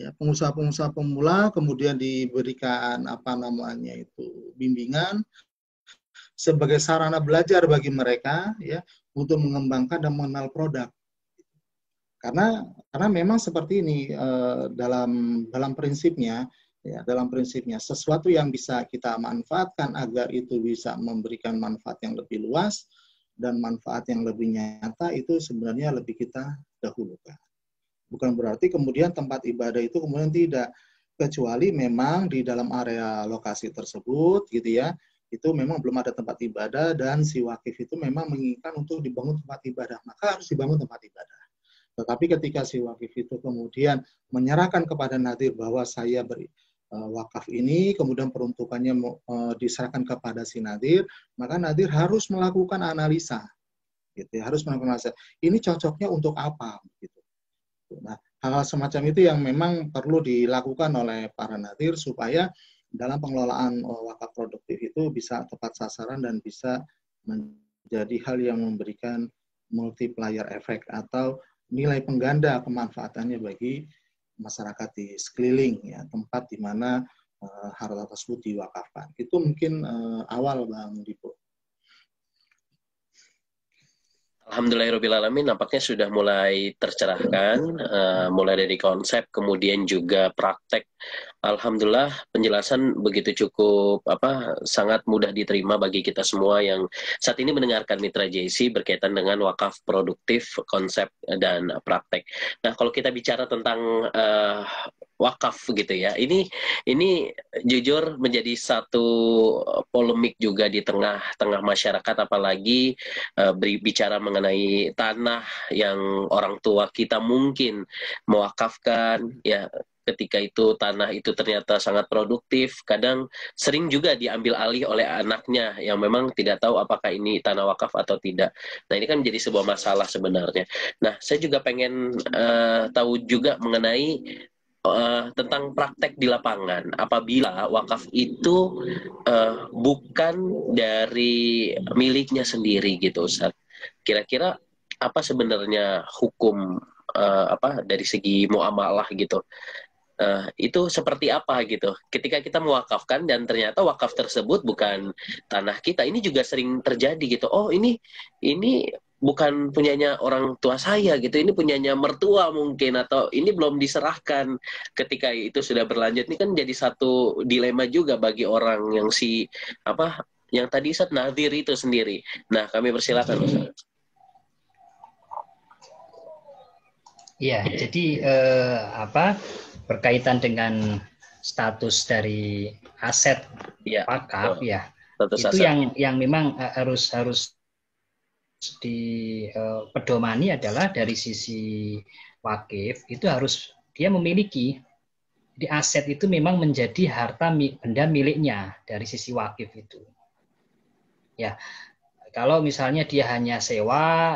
ya pengusaha-pengusaha pemula, kemudian diberikan apa namanya itu bimbingan sebagai sarana belajar bagi mereka ya untuk mengembangkan dan mengenal produk. Karena memang seperti ini dalam prinsipnya ya dalam prinsipnya sesuatu yang bisa kita manfaatkan agar itu bisa memberikan manfaat yang lebih luas dan manfaat yang lebih nyata itu sebenarnya lebih kita dahulukan. Bukan berarti kemudian tempat ibadah itu kemudian tidak, kecuali memang di dalam area lokasi tersebut gitu ya, itu memang belum ada tempat ibadah dan si wakif itu memang menginginkan untuk dibangun tempat ibadah, maka harus dibangun tempat ibadah. Tetapi ketika si wakif itu kemudian menyerahkan kepada nadhir bahwa saya wakaf ini, kemudian peruntukannya diserahkan kepada si nadhir, maka nadhir harus melakukan analisa, gitu ya, harus melakukan analisa. Ini cocoknya untuk apa? Gitu. Nah, hal-hal semacam itu yang memang perlu dilakukan oleh para nadir supaya dalam pengelolaan wakaf produktif itu bisa tepat sasaran dan bisa menjadi hal yang memberikan multiplier efek atau nilai pengganda kemanfaatannya bagi masyarakat di sekeliling, ya, tempat di mana harta tersebut diwakafkan. Itu mungkin awal, Bang Dipo. Alhamdulillahirrahmanirrahim, nampaknya sudah mulai tercerahkan, mulai dari konsep, kemudian juga praktek. Alhamdulillah, penjelasan begitu cukup sangat mudah diterima bagi kita semua yang saat ini mendengarkan Mitra JC berkaitan dengan wakaf produktif, konsep dan praktek. Nah, kalau kita bicara tentang wakaf gitu ya, ini jujur menjadi satu polemik juga di tengah-tengah masyarakat, apalagi bicara mengenai tanah yang orang tua kita mungkin mewakafkan, ya ketika itu tanah itu ternyata sangat produktif, kadang sering juga diambil alih oleh anaknya yang memang tidak tahu apakah ini tanah wakaf atau tidak. Nah, ini kan menjadi sebuah masalah sebenarnya. Nah, saya juga pengen tahu juga mengenai tentang praktek di lapangan. Apabila wakaf itu bukan dari miliknya sendiri gitu, Ustaz. Kira-kira apa sebenarnya hukum dari segi muamalah gitu? Itu seperti apa gitu? Ketika kita mewakafkan dan ternyata wakaf tersebut bukan tanah kita, ini juga sering terjadi gitu. Oh, ini bukan punyanya orang tua saya gitu, ini punyanya mertua mungkin, atau ini belum diserahkan. Ketika itu sudah berlanjut, ini kan jadi satu dilema juga bagi orang yang yang tadi Ustaz nadhir itu sendiri. Nah, kami persilakan Ustaz. Iya, jadi berkaitan dengan status dari aset wakaf, ya, itu aset yang memang harus dipedomani adalah dari sisi wakif itu harus dia memiliki. Jadi aset itu memang menjadi harta benda miliknya dari sisi wakif itu. Ya, kalau misalnya dia hanya sewa,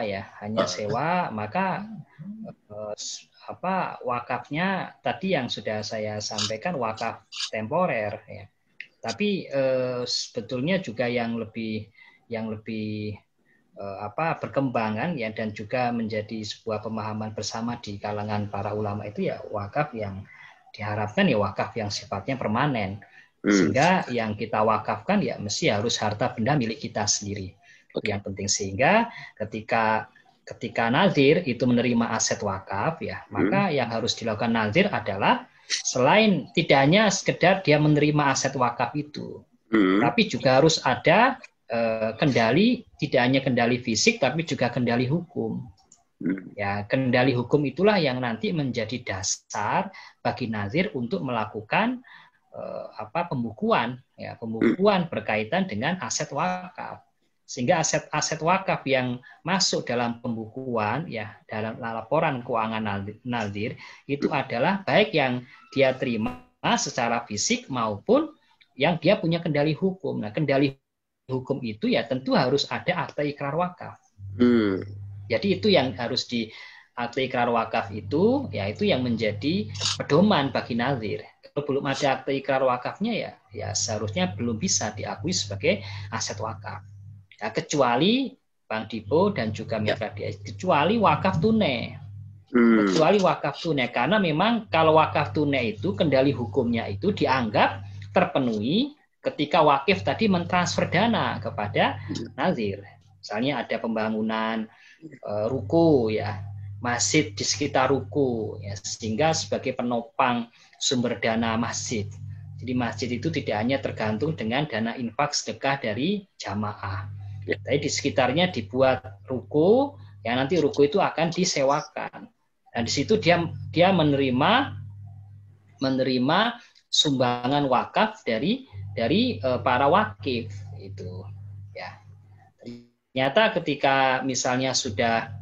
maka wakafnya tadi yang sudah saya sampaikan wakaf temporer, ya. Tapi sebetulnya juga yang lebih berkembangan, ya, dan juga menjadi sebuah pemahaman bersama di kalangan para ulama itu, ya, wakaf yang diharapkan ya wakaf yang sifatnya permanen. Sehingga yang kita wakafkan ya mesti harus harta benda milik kita sendiri. Yang penting, sehingga ketika nazir itu menerima aset wakaf, ya, maka yang harus dilakukan nazir adalah selain tidak hanya sekedar dia menerima aset wakaf itu, tapi juga harus ada kendali, tidak hanya kendali fisik tapi juga kendali hukum. Ya, kendali hukum itulah yang nanti menjadi dasar bagi nazir untuk melakukan pembukuan berkaitan dengan aset wakaf. Sehingga aset wakaf yang masuk dalam pembukuan, ya, dalam laporan keuangan nazir itu adalah baik yang dia terima secara fisik maupun yang dia punya kendali hukum. Nah, kendali hukum itu ya tentu harus ada akte ikrar wakaf. Jadi itu yang harus di akte ikrar wakaf itu, ya, itu yang menjadi pedoman bagi nazir. Kalau belum ada akte ikrar wakafnya, ya seharusnya belum bisa diakui sebagai aset wakaf. Ya, kecuali Bang Dipo dan juga Mitra DS, kecuali wakaf tunai. Kecuali wakaf tunai, karena memang kalau wakaf tunai itu kendali hukumnya itu dianggap terpenuhi ketika wakif tadi mentransfer dana kepada nazir. Misalnya ada pembangunan ruko, ya, masjid di sekitar ruko, ya, sehingga sebagai penopang sumber dana masjid. Jadi masjid itu tidak hanya tergantung dengan dana infak sedekah dari jamaah, tapi di sekitarnya dibuat ruko, yang nanti ruko itu akan disewakan. Dan di situ dia menerima sumbangan wakaf dari para wakif itu, ya. Ternyata ketika misalnya sudah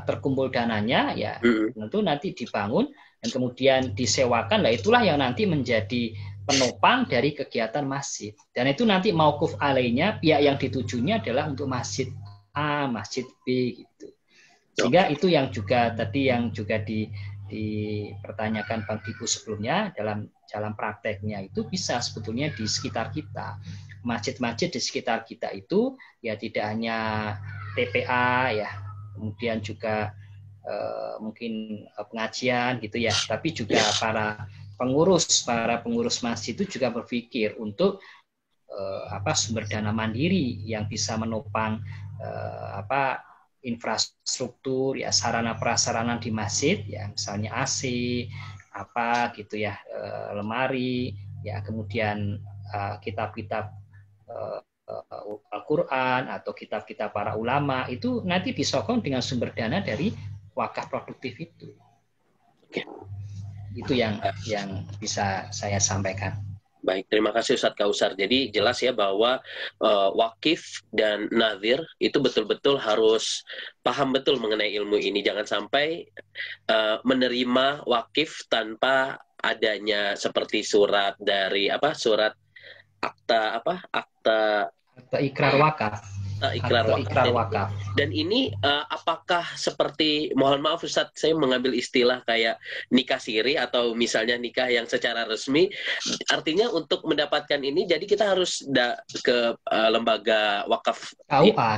terkumpul dananya, ya, tentu nanti dibangun dan kemudian disewakan. Nah, itulah yang nanti menjadi penopang dari kegiatan masjid. Dan itu nanti mauquf alainya, pihak yang ditujunya adalah untuk masjid A, masjid B gitu. Sehingga itu yang juga tadi yang juga dipertanyakan Bang Dipu sebelumnya, dalam prakteknya itu bisa sebetulnya di sekitar kita. Masjid-masjid di sekitar kita itu ya tidak hanya TPA ya, kemudian juga mungkin pengajian gitu ya, tapi juga para pengurus masjid itu juga berpikir untuk sumber dana mandiri yang bisa menopang infrastruktur ya, sarana prasarana di masjid ya, misalnya AC apa gitu ya, lemari ya, kemudian kitab-kitab Al-Quran atau kitab-kitab para ulama itu nanti disokong dengan sumber dana dari wakaf produktif itu. Itu yang bisa saya sampaikan. Baik, terima kasih Ustadz Kausar. Jadi jelas ya bahwa wakif dan nazir itu betul-betul harus paham betul mengenai ilmu ini. Jangan sampai menerima wakif tanpa adanya seperti surat dari surat akta ikrar wakaf. Ikrar wakaf. Dan ini apakah seperti, mohon maaf Ustadz, saya mengambil istilah kayak nikah siri atau misalnya nikah yang secara resmi, artinya untuk mendapatkan ini jadi kita harus ke lembaga wakaf KUA.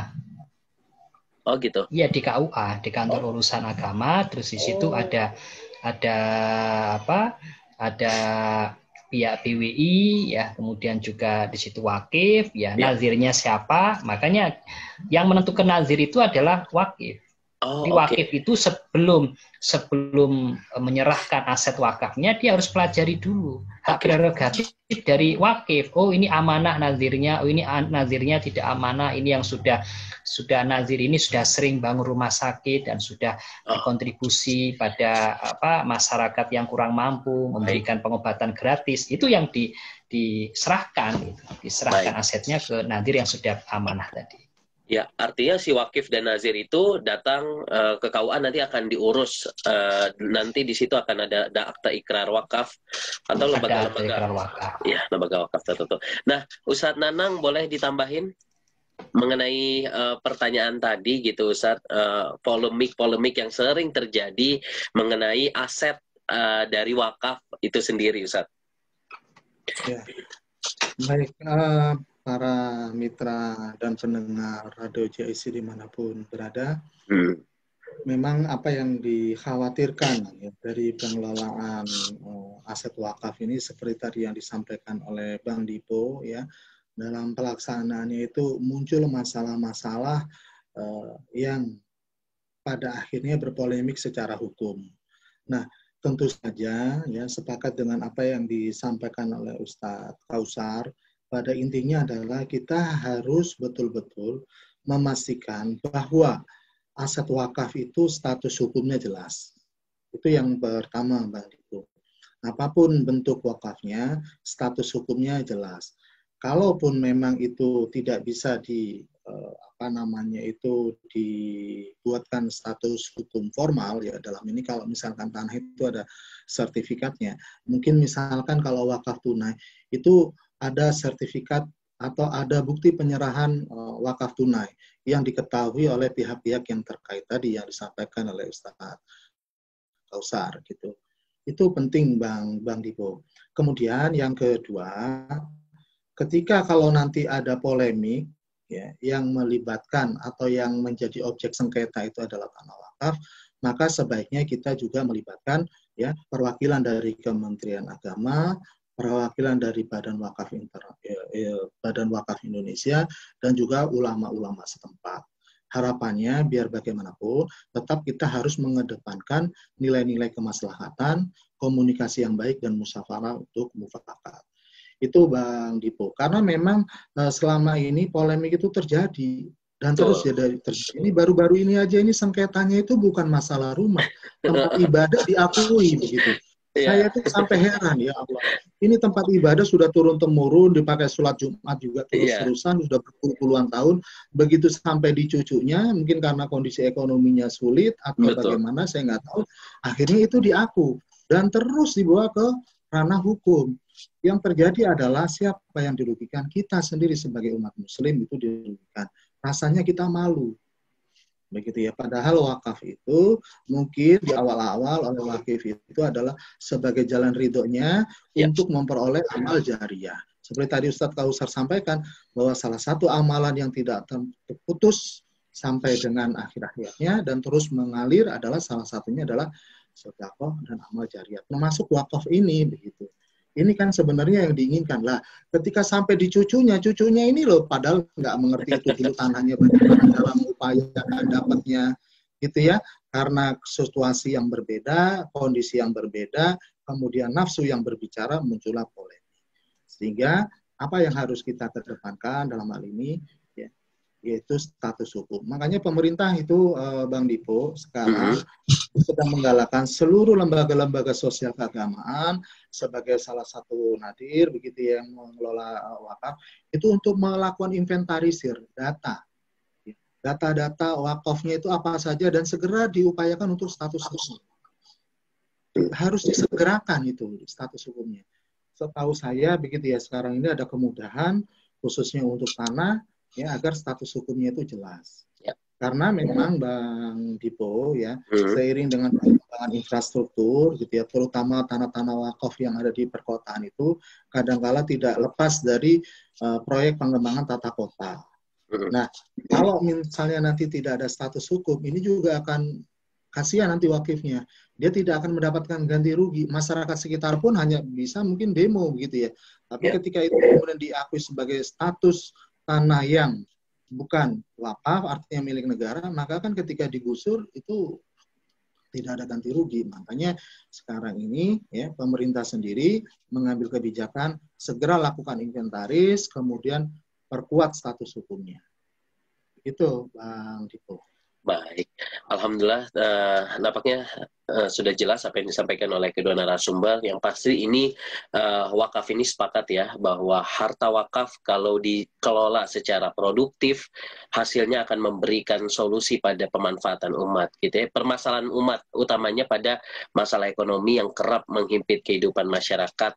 Oh gitu. Iya, di KUA, di kantor urusan agama, terus di situ ada pihak BWI ya, kemudian juga di situ wakif ya, nazirnya siapa, makanya yang menentukan nazir itu adalah wakif. Di wakif itu sebelum menyerahkan aset wakafnya dia harus pelajari dulu hak prerogatif dari wakif. Oh, ini amanah nazirnya, oh ini nazirnya tidak amanah, ini yang sudah nazir ini sudah sering bangun rumah sakit dan sudah berkontribusi pada masyarakat yang kurang mampu, memberikan pengobatan gratis. Itu yang diserahkan asetnya ke nazir yang sudah amanah tadi. Ya, artinya si wakif dan nazir itu datang ke KUA nanti akan diurus, nanti di situ akan ada akta ikrar wakaf atau lembaga wakaf. Ya, lembaga wakaf tertentu. Nah, Ustadz Nanang boleh ditambahin mengenai pertanyaan tadi gitu Ustadz, polemik yang sering terjadi mengenai aset dari wakaf itu sendiri Ustadz. Ya. Baik, para mitra dan pendengar Radio JIC dimanapun berada, memang apa yang dikhawatirkan ya, dari pengelolaan aset wakaf ini seperti tadi yang disampaikan oleh Bang Dipo ya, dalam pelaksanaannya itu muncul masalah-masalah yang pada akhirnya berpolemik secara hukum. Nah, tentu saja ya, sepakat dengan apa yang disampaikan oleh Ustadz Kausar. Pada intinya adalah kita harus betul-betul memastikan bahwa aset wakaf itu status hukumnya jelas. Itu yang pertama, Bang Dipo. Apapun bentuk wakafnya, status hukumnya jelas. Kalaupun memang itu tidak bisa dibuatkan status hukum formal ya, dalam ini kalau misalkan tanah itu ada sertifikatnya. Mungkin misalkan kalau wakaf tunai itu ada sertifikat atau ada bukti penyerahan wakaf tunai yang diketahui oleh pihak-pihak yang terkait tadi yang disampaikan oleh Ustadz Kausar gitu. Itu penting Bang Dipo. Kemudian yang kedua, ketika kalau nanti ada polemik ya, yang melibatkan atau yang menjadi objek sengketa itu adalah tanah wakaf, maka sebaiknya kita juga melibatkan ya perwakilan dari Kementerian Agama, perwakilan dari Badan Wakaf Indonesia, dan juga ulama-ulama setempat. Harapannya biar bagaimanapun tetap kita harus mengedepankan nilai-nilai kemaslahatan, komunikasi yang baik dan musyawarah untuk mufakat. Itu Bang Dipo. Karena memang selama ini polemik itu terjadi dan terus ya dari terjadi. Ini baru-baru ini aja ini sengketanya itu bukan masalah rumah, tempat ibadah diakui begitu. Saya tuh sampai heran ya Allah. Ini tempat ibadah sudah turun-temurun dipakai sholat Jumat juga terus-terusan sudah berpuluh-puluhan tahun. Begitu sampai di cucunya, mungkin karena kondisi ekonominya sulit atau bagaimana saya nggak tahu. Akhirnya itu diaku dan terus dibawa ke ranah hukum. Yang terjadi adalah siapa yang dirugikan? Kita sendiri sebagai umat muslim itu dirugikan. Rasanya kita malu. begitu ya. Padahal wakaf itu mungkin di awal-awal oleh wakif itu adalah sebagai jalan ridhonya untuk memperoleh amal jariyah. Seperti tadi Ustadz Kausar sampaikan bahwa salah satu amalan yang tidak terputus sampai dengan akhir hayatnya dan terus mengalir adalah salah satunya adalah sedekah dan amal jariyah. Termasuk wakaf ini begitu. Ini kan sebenarnya yang diinginkan lah. Ketika sampai di cucunya ini loh, padahal nggak mengerti itu dulu tanahnya bagaimana cara mengupayakan dapatnya, gitu ya. Karena situasi yang berbeda, kondisi yang berbeda, kemudian nafsu yang berbicara, muncullah polemik. Sehingga apa yang harus kita kedepankan dalam hal ini, yaitu status hukum. Makanya pemerintah itu, Bang Dipo, sekarang sedang menggalakkan seluruh lembaga-lembaga sosial keagamaan sebagai salah satu nadir, begitu yang mengelola wakaf, itu untuk melakukan inventarisir data. Data-data wakafnya itu apa saja dan segera diupayakan untuk status hukum. Harus disegerakan itu status hukumnya. Setahu saya, begitu ya, sekarang ini ada kemudahan, khususnya untuk tanah, ya, agar status hukumnya itu jelas. Ya. Karena memang Bang Dipo ya, seiring dengan pengembangan infrastruktur gitu ya, terutama tanah-tanah wakaf yang ada di perkotaan itu kadang-kala tidak lepas dari proyek pengembangan tata kota. Nah, kalau misalnya nanti tidak ada status hukum, ini juga akan kasihan nanti wakifnya. Dia tidak akan mendapatkan ganti rugi. Masyarakat sekitar pun hanya bisa mungkin demo begitu ya. Tapi ketika itu kemudian diakui sebagai status tanah yang bukan wakaf, artinya milik negara, maka kan ketika digusur itu tidak ada ganti rugi. Makanya sekarang ini ya pemerintah sendiri mengambil kebijakan segera lakukan inventaris, kemudian perkuat status hukumnya. Itu Bang Dipo. Baik, alhamdulillah nampaknya sudah jelas apa yang disampaikan oleh kedua narasumber. Yang pasti ini wakaf ini sepakat ya bahwa harta wakaf kalau dikelola secara produktif hasilnya akan memberikan solusi pada pemanfaatan umat gitu ya. Permasalahan umat utamanya pada masalah ekonomi yang kerap menghimpit kehidupan masyarakat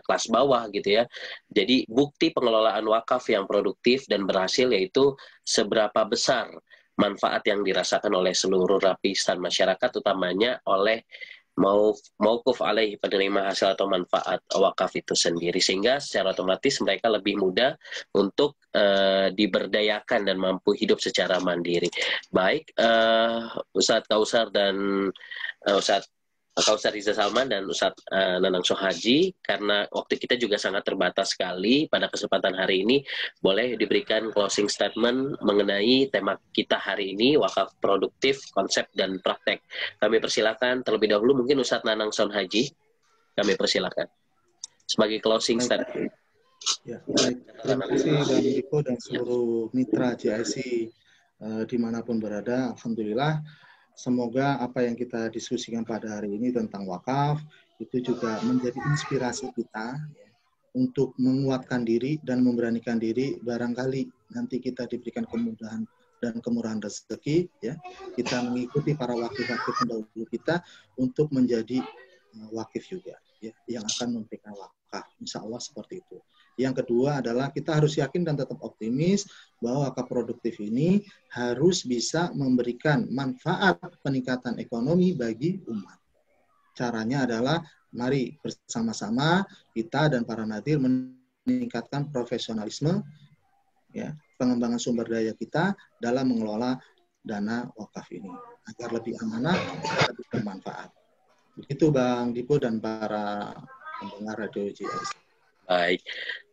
kelas bawah gitu ya. Jadi bukti pengelolaan wakaf yang produktif dan berhasil yaitu seberapa besar manfaat yang dirasakan oleh seluruh lapisan masyarakat, utamanya oleh mauquf alaih, penerima hasil atau manfaat wakaf itu sendiri, sehingga secara otomatis mereka lebih mudah untuk diberdayakan dan mampu hidup secara mandiri. Baik, Ustadz Kausar dan Ustadz Kausar Riza Salman dan Ustadz Nanang Sohaji, karena waktu kita juga sangat terbatas sekali pada kesempatan hari ini, boleh diberikan closing statement mengenai tema kita hari ini, wakaf produktif, konsep dan praktek. Kami persilakan terlebih dahulu mungkin Ustadz Nanang Sohaji, kami persilakan sebagai closing statement. Ya, baik. Terima kasih Bang Diko dan seluruh mitra JIC dimanapun berada. Alhamdulillah. Semoga apa yang kita diskusikan pada hari ini tentang wakaf itu juga menjadi inspirasi kita ya, untuk menguatkan diri dan memberanikan diri. Barangkali nanti kita diberikan kemudahan dan kemurahan rezeki, ya, kita mengikuti para wakif-wakif pendahulu kita untuk menjadi wakif juga, ya, yang akan memberikan wakaf. Insya Allah seperti itu. Yang kedua adalah kita harus yakin dan tetap optimis bahwa wakaf produktif ini harus bisa memberikan manfaat peningkatan ekonomi bagi umat. Caranya adalah mari bersama-sama kita dan para nadir meningkatkan profesionalisme, ya, pengembangan sumber daya kita dalam mengelola dana wakaf ini agar lebih amanah dan lebih bermanfaat. Begitu Bang Dipo dan para pendengar Radio JIC. Baik,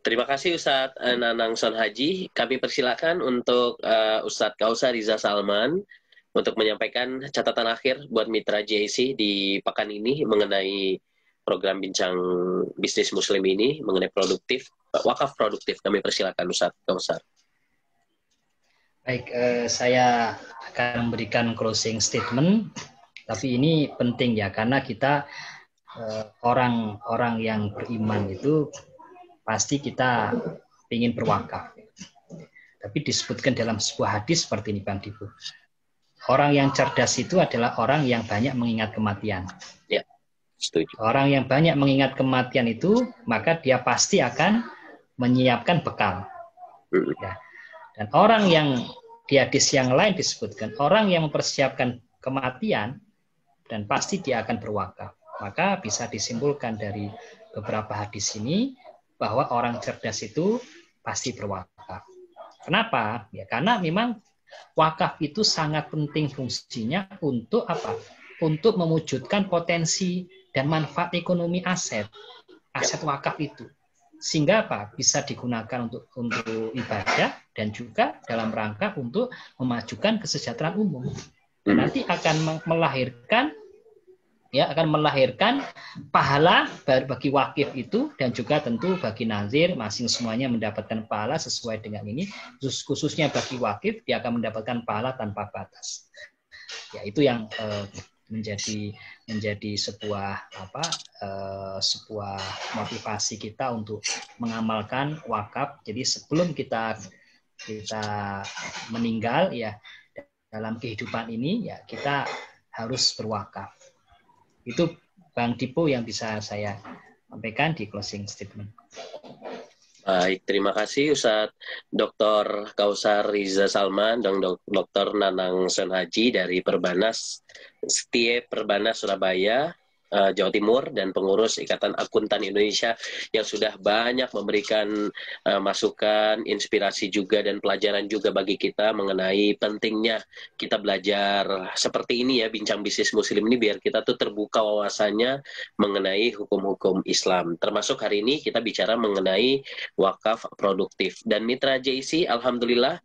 terima kasih Ustadz Nanang Sohaji. Kami persilakan untuk Ustadz Kausar Riza Salman untuk menyampaikan catatan akhir buat mitra JIC di pekan ini mengenai program Bincang Bisnis Muslim ini mengenai produktif, wakaf produktif. Kami persilakan Ustadz Kausar. Baik, saya akan memberikan closing statement, tapi ini penting ya karena kita orang-orang yang beriman itu pasti kita ingin berwakaf. Tapi disebutkan dalam sebuah hadis seperti ini Bang Dibu. Orang yang cerdas itu adalah orang yang banyak mengingat kematian. Ya, setuju. Orang yang banyak mengingat kematian itu, maka dia pasti akan menyiapkan bekal. Ya. Dan orang yang Di hadis yang lain disebutkan, orang yang mempersiapkan kematian dan pasti dia akan berwakaf. Maka bisa disimpulkan dari beberapa hadis ini bahwa orang cerdas itu pasti berwakaf. Kenapa? Ya karena memang wakaf itu sangat penting fungsinya untuk apa? Untuk mewujudkan potensi dan manfaat ekonomi aset wakaf itu. Sehingga apa? Bisa digunakan untuk ibadah dan juga dalam rangka untuk memajukan kesejahteraan umum. Dan nanti akan melahirkan pahala bagi wakif itu, dan juga tentu bagi nazir masing semuanya mendapatkan pahala sesuai dengan ini. Khususnya bagi wakif, dia akan mendapatkan pahala tanpa batas. Ya itu yang menjadi sebuah sebuah motivasi kita untuk mengamalkan wakaf. Jadi sebelum kita meninggal ya, dalam kehidupan ini ya kita harus berwakaf. Itu Bang Dipo yang bisa saya sampaikan di closing statement. Baik, terima kasih Ustadz Dr. Kausar Riza Salman dan Dr. Nanang Sen Haji dari Perbanas Setie Perbanas Surabaya, Jawa Timur, dan pengurus Ikatan Akuntan Indonesia yang sudah banyak memberikan masukan, inspirasi juga, dan pelajaran juga bagi kita mengenai pentingnya kita belajar seperti ini ya, bincang bisnis muslim ini, biar kita tuh terbuka wawasannya mengenai hukum-hukum Islam. Termasuk hari ini kita bicara mengenai wakaf produktif. Dan Mitra JC, alhamdulillah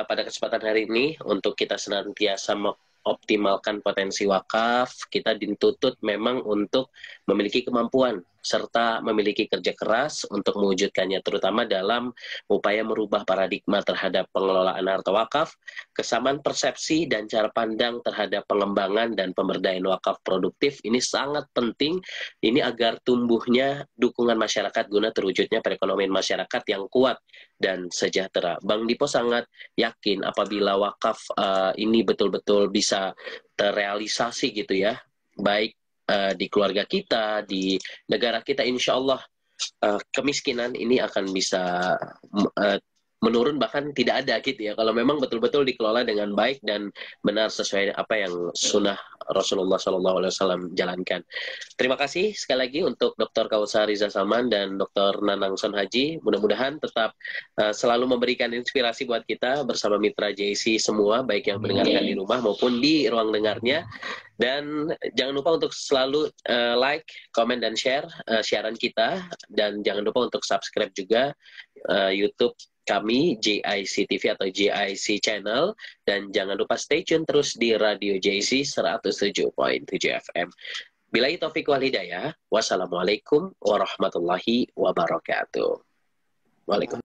pada kesempatan hari ini untuk kita senantiasa optimalkan potensi wakaf, kita dituntut memang untuk memiliki kemampuan serta memiliki kerja keras untuk mewujudkannya, terutama dalam upaya merubah paradigma terhadap pengelolaan harta wakaf, kesamaan persepsi dan cara pandang terhadap pengembangan dan pemberdayaan wakaf produktif. Ini sangat penting ini agar tumbuhnya dukungan masyarakat guna terwujudnya perekonomian masyarakat yang kuat dan sejahtera. Bang Dipo sangat yakin apabila wakaf ini betul-betul bisa terrealisasi gitu ya, baik di keluarga kita, di negara kita, insya Allah kemiskinan ini akan bisa menurun, bahkan tidak ada gitu ya, kalau memang betul-betul dikelola dengan baik dan benar sesuai apa yang sunnah Rasulullah SAW jalankan. Terima kasih sekali lagi untuk Dr. Kausar Riza Salman dan Dr. Nanang Sen Haji. Mudah-mudahan tetap selalu memberikan inspirasi buat kita bersama Mitra JC semua, baik yang mendengarkan di rumah maupun di ruang dengarnya. Dan jangan lupa untuk selalu like, komen, dan share siaran kita. Dan jangan lupa untuk subscribe juga YouTube kami, JIC TV atau JIC Channel. Dan jangan lupa stay tune terus di Radio JIC 107.7 FM. Billahi taufiq wal hidayah. Wassalamualaikum warahmatullahi wabarakatuh. Waalaikumsalam.